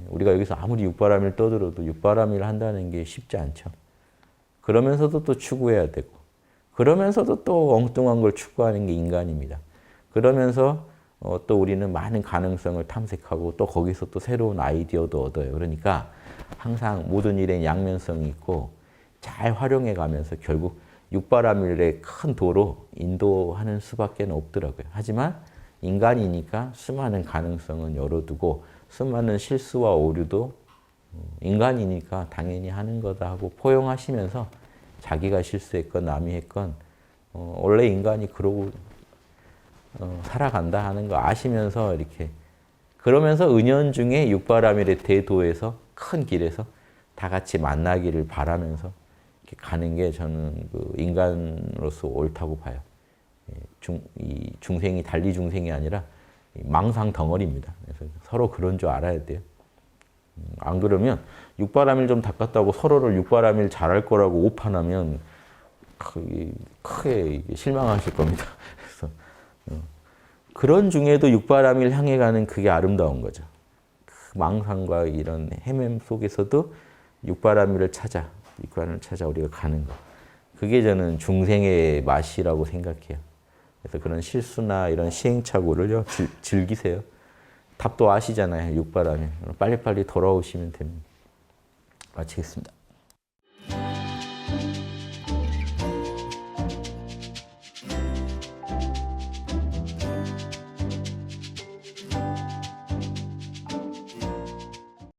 우리가 여기서 아무리 육바라밀 떠들어도 육바라밀 한다는 게 쉽지 않죠. 그러면서도 또 추구해야 되고 그러면서도 또 엉뚱한 걸 추구하는 게 인간입니다. 그러면서 또 우리는 많은 가능성을 탐색하고 또 거기서 또 새로운 아이디어도 얻어요. 그러니까 항상 모든 일에 양면성이 있고 잘 활용해 가면서 결국 육바라밀의 큰 도로 인도하는 수밖에 없더라고요. 하지만 인간이니까 수많은 가능성은 열어두고 수많은 실수와 오류도 인간이니까 당연히 하는 거다 하고 포용하시면서 자기가 실수했건 남이 했건 원래 인간이 그러고 살아간다 하는 거 아시면서 이렇게 그러면서 은연중에 육바라밀의 대도에서 큰 길에서 다 같이 만나기를 바라면서 이렇게 가는 게 저는 그 인간으로서 옳다고 봐요. 이 중생이 달리 중생이 아니라 망상 덩어리입니다. 그래서 서로 그런 줄 알아야 돼요. 안 그러면 육바라밀 좀 닦았다고 서로를 육바라밀 잘할 거라고 오판하면 크게 실망하실 겁니다. 그래서 그런 중에도 육바라밀 향해 가는 그게 아름다운 거죠. 그 망상과 이런 헤맴 속에서도 육바라밀을 찾아 우리가 가는 거. 그게 저는 중생의 맛이라고 생각해요. 그래서 그런 실수나 이런 시행착오를요 즐기세요. 답도 아시잖아요. 육바라밀. 빨리빨리 돌아오시면 됩니다. 마치겠습니다.